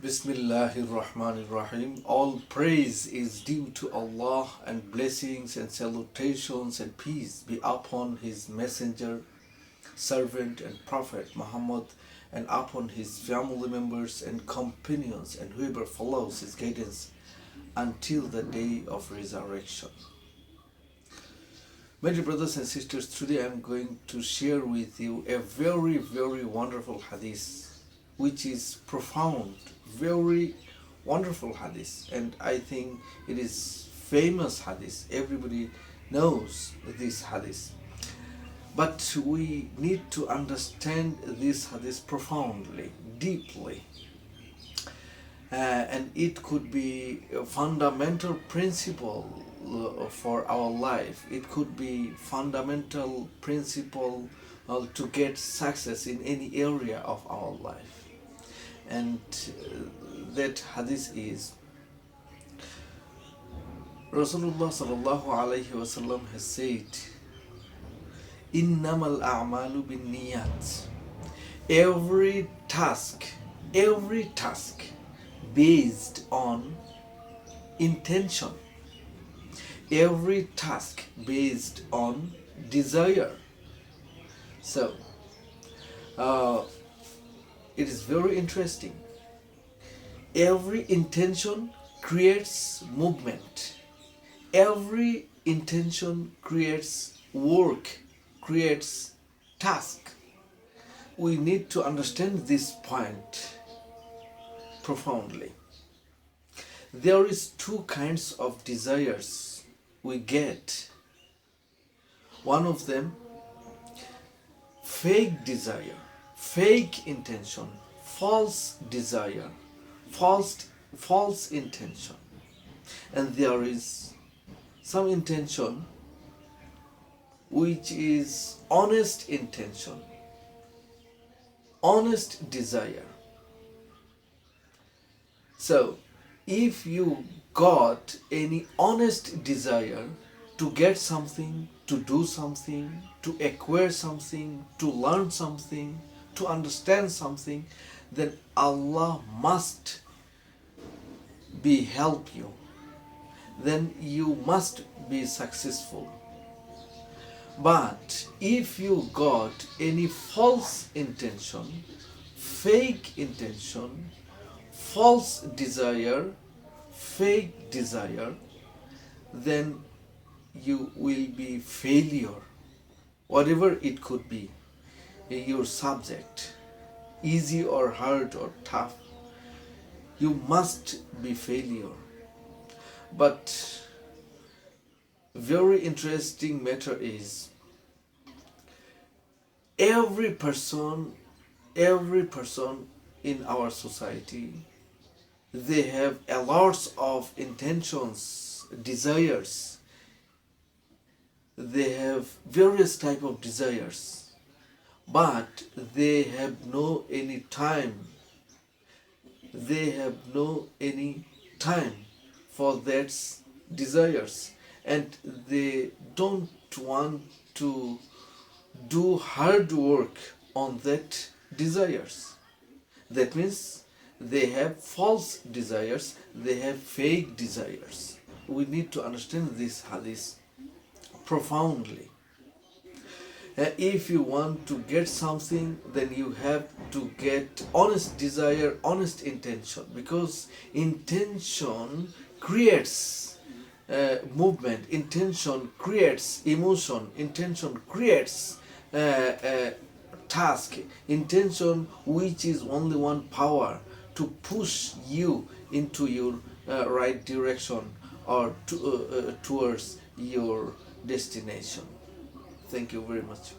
Bismillahirrahmanirrahim. All praise is due to Allah, and blessings and salutations and peace be upon His messenger, servant and prophet Muhammad, and upon his family members and companions and whoever follows his guidance until the day of resurrection. My dear brothers and sisters, today I am going to share with you a very, very wonderful hadith, which is profound, very wonderful hadith, and I think it is famous hadith. Everybody knows this hadith. But we need to understand this hadith profoundly, deeply. And it could be a fundamental principle for our life. It could be fundamental principle to get success in any area of our life. And that hadith is Rasulullah sallallahu alaihi wasallam has said, Innamal a'malu bin niyat. Every task based on intention, every task based on desire. So, it is very interesting. Every intention creates movement. Every intention creates work, creates task. We need to understand this point profoundly. There is two kinds of desires we get. One of them, fake desire, fake intention, false desire, false intention. And there is some intention which is honest intention, honest desire. So, if you got any honest desire to get something, to do something, to acquire something, to learn something, to understand something, then Allah must be help you. Then you must be successful. But if you got any false intention, fake intention, false desire, fake desire, then you will be failure, whatever it could be, your subject, easy or hard or tough, you must be failure. But very interesting matter is every person in our society, they have a lot of intentions, desires. They have various type of desires, but they have no any time. They have no any time for that desires, and they don't want to do hard work on that desires. That means they have false desires, they have fake desires. We need to understand this hadith profoundly. If you want to get something, then you have to get honest desire, honest intention, because intention creates movement, intention creates emotion, intention creates task, intention which is only one power to push you into your right direction or towards your destination. Thank you very much.